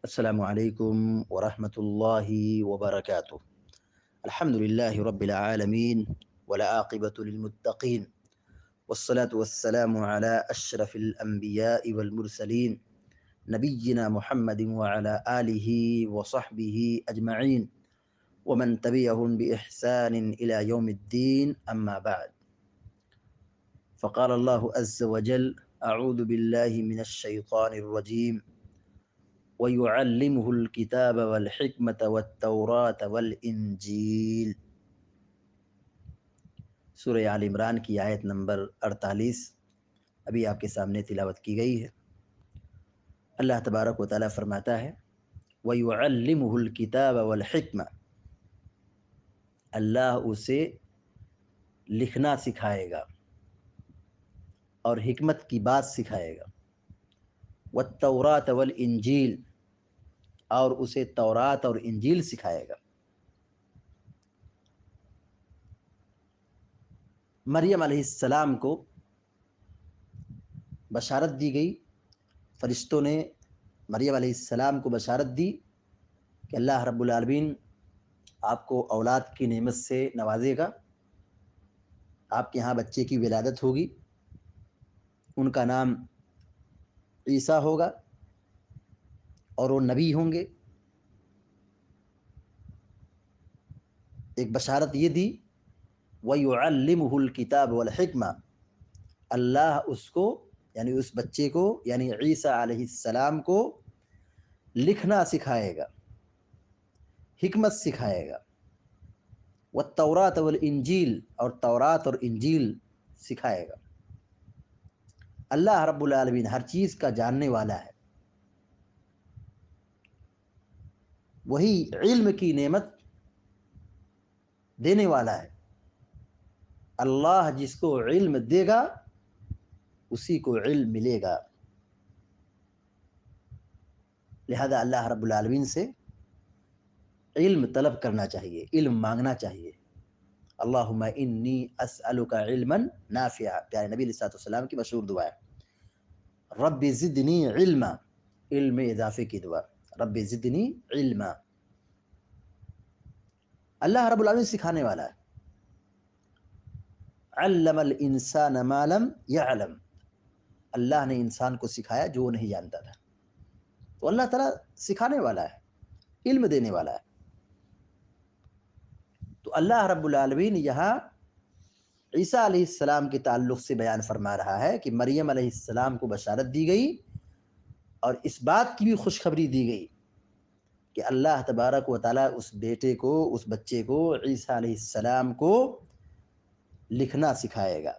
السلام علیکم ورحمۃ اللہ وبرکاتہ۔ الحمد للہ رب العالمین والعاقبۃ للمتقین والصلاة والسلام على اشرف الانبیاء والمرسلین نبینا محمد وعلى آلہ وصحبہ اجمعین ومن تبعهم بإحسان إلى يوم الدین اما بعد، فقال اللہ عز وجل اعوذ باللہ من الشیطان الرجیم وَيُعَلِّمُهُ الْكِتَابَ وَالْحِكْمَةَ وَالتَّوْرَاةَ وَالْإِنْجِيلَ۔ سورہ آل عمران کی آیت نمبر 48 ابھی آپ کے سامنے تلاوت کی گئی ہے۔ اللہ تبارک و تعالیٰ فرماتا ہے وَيُعَلِّمُهُ الْكِتَابَ وَالْحِكْمَةَ، اللہ اسے لکھنا سکھائے گا اور حکمت کی بات سکھائے گا، وَالتَّوْرَاةَ وَالْإِنْجِيلَ، اور اسے تورات اور انجیل سکھائے گا۔ مریم علیہ السلام کو بشارت دی گئی، فرشتوں نے مریم علیہ السلام کو بشارت دی کہ اللہ رب العالمین آپ کو اولاد کی نعمت سے نوازے گا، آپ کے ہاں بچے کی ولادت ہوگی، ان کا نام عیسیٰ ہوگا اور وہ نبی ہوں گے۔ ایک بشارت یہ دی وَيُعَلِّمُهُ الْكِتَابَ وَالْحِكْمَةَ، اللہ اس کو یعنی اس بچے کو یعنی عیسیٰ علیہ السلام کو لکھنا سکھائے گا، حکمت سکھائے گا، والتوراۃ والانجیل، اور تورات اور انجیل سکھائے گا۔ اللہ رب العالمین ہر چیز کا جاننے والا ہے، وہی علم کی نعمت دینے والا ہے۔ اللہ جس کو علم دے گا اسی کو علم ملے گا، لہذا اللہ رب العالمین سے علم طلب کرنا چاہیے، علم مانگنا چاہیے۔ اللہم انی اسألک علما نافعا، پیارے نبی علیہ السلام کی مشہور دعا ہے۔ رب زدنی علما، علم اضافے کی دعا، رب زدنی علما۔ اللہ رب العالمین سکھانے والا ہے۔ علم الانسان ما لم يعلم، اللہ نے انسان کو سکھایا جو وہ نہیں جانتا تھا۔ تو اللہ تعالیٰ سکھانے والا ہے، علم دینے والا ہے۔ تو اللہ رب العالمین یہاں عیسیٰ علیہ السلام کے تعلق سے بیان فرما رہا ہے کہ مریم علیہ السلام کو بشارت دی گئی اور اس بات کی بھی خوشخبری دی گئی کہ اللہ تبارک و تعالیٰ اس بیٹے کو، اس بچے کو، عیسیٰ علیہ السلام کو لکھنا سکھائے گا۔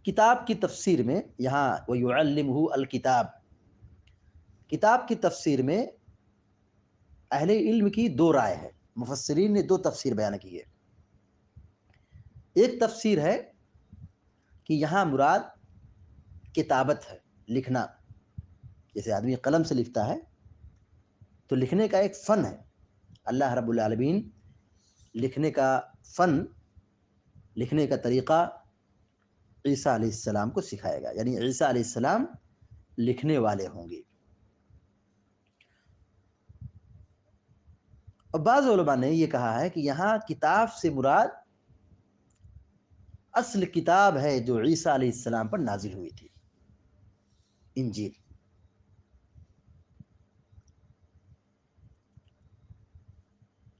کتاب کی تفسیر میں یہاں وَيُعَلِّمُهُ الْكِتاب، کتاب کی تفسیر میں اہل علم کی دو رائے ہے، مفسرین نے دو تفسیر بیان کی ہے۔ ایک تفسیر ہے کہ یہاں مراد کتابت ہے، لکھنا، جیسے آدمی قلم سے لکھتا ہے تو لکھنے کا ایک فن ہے، اللہ رب العالمین لکھنے کا فن، لکھنے کا طریقہ عیسیٰ علیہ السلام کو سکھائے گا، یعنی عیسیٰ علیہ السلام لکھنے والے ہوں گے۔ اور بعض علماء نے یہ کہا ہے کہ یہاں کتاب سے مراد اصل کتاب ہے جو عیسیٰ علیہ السلام پر نازل ہوئی تھی، انجیل۔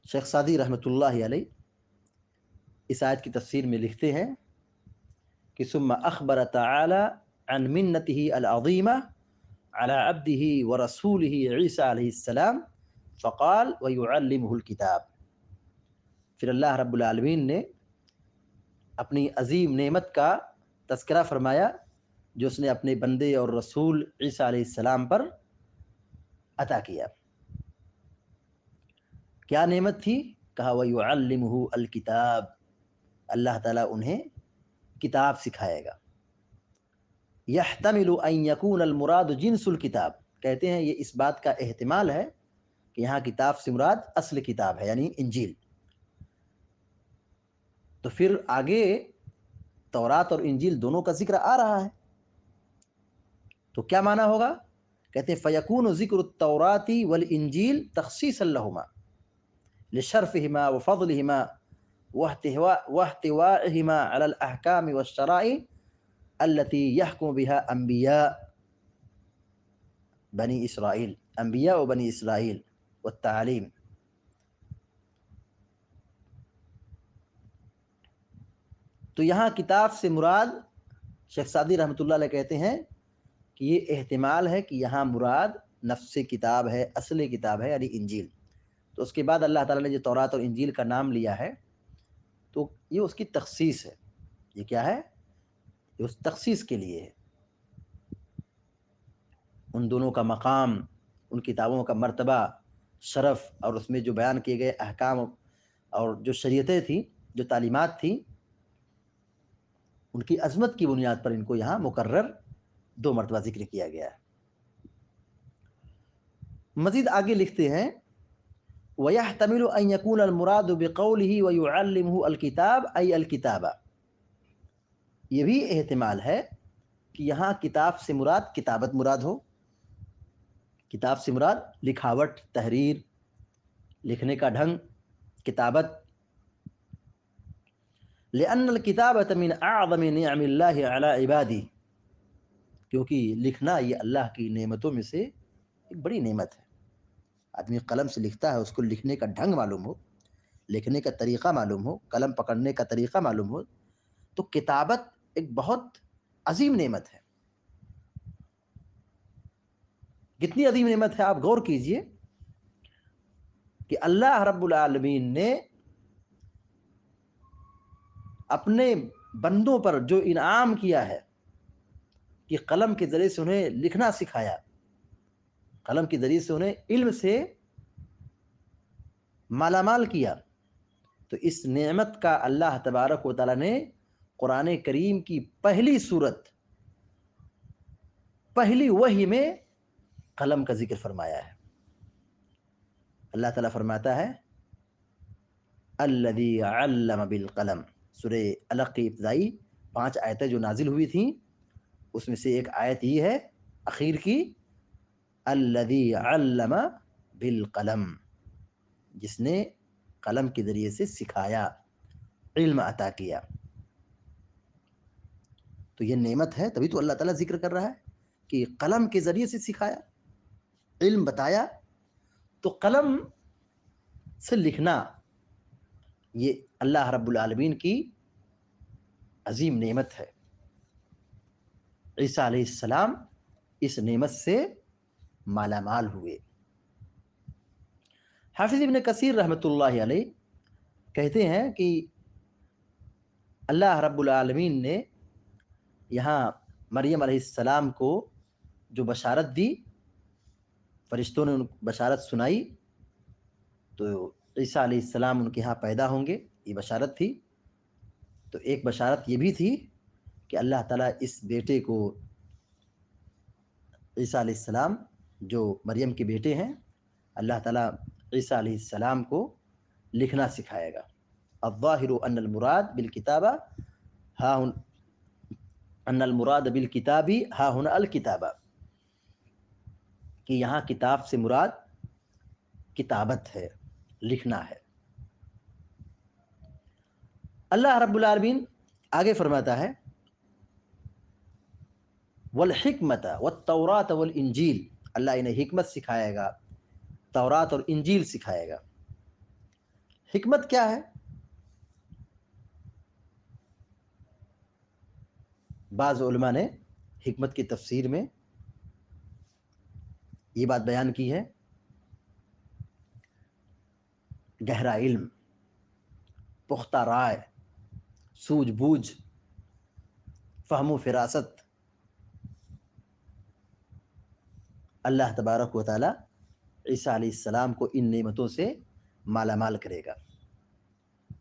شیخ سعدی رحمۃ اللہ علیہ اس آیت کی تفسیر میں لکھتے ہیں کہ ثم اخبر تعالی عن منته العظیمہ على عبده ورسوله عیسیٰ علیہ السلام فقال ويعلمه الكتاب، پھر اللہ رب العالمین نے اپنی عظیم نعمت کا تذکرہ فرمایا جو اس نے اپنے بندے اور رسول عیسیٰ علیہ السلام پر عطا کیا۔ کیا نعمت تھی؟ کہا وَيُعَلِّمُهُ الْكِتاب، اللہ تعالیٰ انہیں کتاب سکھائے گا۔ يَحْتَمِلُ أَن يَكُونَ الْمُرَادُ جِنْسُ الْكِتاب، کہتے ہیں یہ اس بات کا احتمال ہے کہ یہاں کتاب سے مراد اصل کتاب ہے یعنی انجیل۔ تو پھر آگے تورات اور انجیل دونوں کا ذکر آ رہا ہے، تو کیا معنی ہوگا کہتے ہیں فیکون ذکر التوراۃ والانجیل تخصیصا لہما لشرفہما وفضلہما واحتوائہما علی الاحکام والشرائع التي يحكم بها انبیاء و بنی اسرائیل والتعلیم. تو یہاں کتاب سے مراد شیخ سعدی رحمۃ اللہ علیہ کہتے ہیں کہ یہ احتمال ہے کہ یہاں مراد نفس کتاب ہے، اصل کتاب ہے، یعنی انجیل. تو اس کے بعد اللہ تعالیٰ نے جو تورات اور انجیل کا نام لیا ہے تو یہ اس کی تخصیص ہے. یہ کیا ہے؟ یہ اس تخصیص کے لیے ہے. ان دونوں کا مقام، ان کتابوں کا مرتبہ، شرف، اور اس میں جو بیان کیے گئے احکام اور جو شریعتیں تھیں، جو تعلیمات تھیں، ان کی عظمت کی بنیاد پر ان کو یہاں مقرر 2 مرتبہ ذکر کیا گیا ہے. مزید آگے لکھتے ہیں وَيَحْتَمِلُ أَن يَكُونَ الْمُرَادُ بِقَوْلِهِ وَيُعَلِّمُهُ الْكِتَابَ أي الْكِتَابَ. یہ بھی احتمال ہے کہ یہاں کتاب سے مراد کتابت مراد ہو. کتاب سے مراد لکھاوٹ، تحریر، لکھنے کا ڈھنگ، کتابت. لِأَنَّ الْكِتَابَةَ مِنْ أَعْظَمِ نِعَمِ اللَّهِ عَلَىٰ عِبَادِهِ. کیونکہ لکھنا یہ اللہ کی نعمتوں میں سے ایک بڑی نعمت ہے. آدمی قلم سے لکھتا ہے، اس کو لکھنے کا ڈھنگ معلوم ہو، لکھنے کا طریقہ معلوم ہو، قلم پکڑنے کا طریقہ معلوم ہو، تو کتابت ایک بہت عظیم نعمت ہے. کتنی عظیم نعمت ہے آپ غور کیجئے کہ اللہ رب العالمین نے اپنے بندوں پر جو انعام کیا ہے کہ قلم کے ذریعے سے انہیں لکھنا سکھایا، قلم کے ذریعے سے انہیں علم سے مالا مال کیا. تو اس نعمت کا اللہ تبارک و تعالیٰ نے قرآن کریم کی پہلی سورت، پہلی وحی میں قلم کا ذکر فرمایا ہے. اللہ تعالیٰ فرماتا ہے الذی علم بالقلم. سورہ علق کی ابتدائی 5 آیتیں جو نازل ہوئی تھیں، اس میں سے ایک آیت یہ ہے اخیر کی، الذی علم بالقلم، جس نے قلم کے ذریعے سے سکھایا، علم عطا کیا. تو یہ نعمت ہے، تبھی تو اللہ تعالیٰ ذکر کر رہا ہے کہ قلم کے ذریعے سے سکھایا، علم بتایا. تو قلم سے لکھنا یہ اللہ رب العالمین کی عظیم نعمت ہے. عیسیٰ علیہ السلام اس نعمت سے مالا مال ہوئے. حافظ ابن کثیر رحمۃ اللہ علیہ کہتے ہیں کہ اللہ رب العالمین نے یہاں مریم علیہ السلام کو جو بشارت دی، فرشتوں نے ان کو بشارت سنائی، تو عیسیٰ علیہ السلام ان کے ہاں پیدا ہوں گے، یہ بشارت تھی. تو ایک بشارت یہ بھی تھی کہ اللہ تعالیٰ اس بیٹے کو، عیسیٰ علیہ السلام جو مریم کے بیٹے ہیں، اللہ تعالیٰ عیسیٰ علیہ السلام کو لکھنا سکھائے گا. الظاہر ان المراد بالکتابہ ہا ان المراد بالکتابی ہا ہنا الکتابہ، کہ یہاں کتاب سے مراد کتابت ہے، لکھنا ہے. اللہ رب العالمین آگے فرماتا ہے والحکمت والتوراۃ والانجیل، اللہ انہیں حکمت سکھائے گا، تورات اور انجیل سکھائے گا. حکمت کیا ہے؟ بعض علماء نے حکمت کی تفسیر میں یہ بات بیان کی ہے، گہرا علم، پختہ رائے، سوجھ بوجھ، فہم و فراست. اللہ تبارک و تعالیٰ عیسیٰ علیہ السلام کو ان نعمتوں سے مالا مال کرے گا.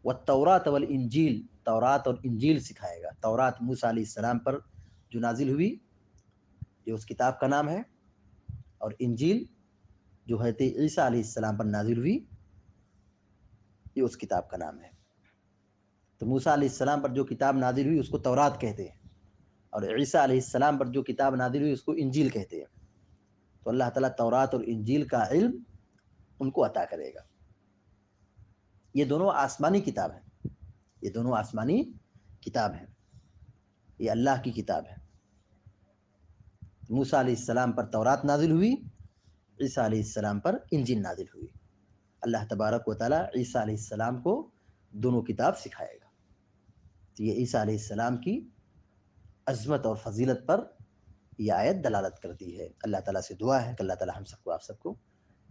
والتوراۃ والانجیل، تورات اور انجیل سکھائے گا. تورات موسیٰ علیہ السلام پر جو نازل ہوئی، یہ اس کتاب کا نام ہے، اور انجیل جو حضرت عیسیٰ علیہ السلام پر نازل ہوئی، یہ اس کتاب کا نام ہے. تو موسیٰ علیہ السلام پر جو کتاب نازل ہوئی اس کو تورات کہتے ہیں، اور عیسیٰ علیہ السلام پر جو کتاب نازل ہوئی اس کو انجیل کہتے ہیں. تو اللہ تعالیٰ تورات اور انجیل کا علم ان کو عطا کرے گا. یہ دونوں آسمانی کتاب ہیں، یہ دونوں آسمانی کتاب ہیں، یہ اللہ کی کتاب ہے. موسیٰ علیہ السلام پر تورات نازل ہوئی، عیسیٰ علیہ السلام پر انجیل نازل ہوئی. اللہ تبارک و تعالیٰ عیسیٰ علیہ السلام کو دونوں کتاب سکھائے گا. تو یہ عیسیٰ علیہ السلام کی عظمت اور فضیلت پر یہ آیت دلالت کرتی ہے. اللہ تعالیٰ سے دعا ہے کہ اللہ تعالیٰ ہم سب کو، آپ سب کو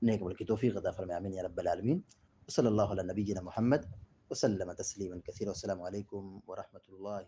نیک عمل کی توفیق عطا فرمائے. آمین یا رب العالمین. صلی اللہ علی نبینا محمد وسلم تسلیما کثیرا. السلام علیکم ورحمۃ اللہ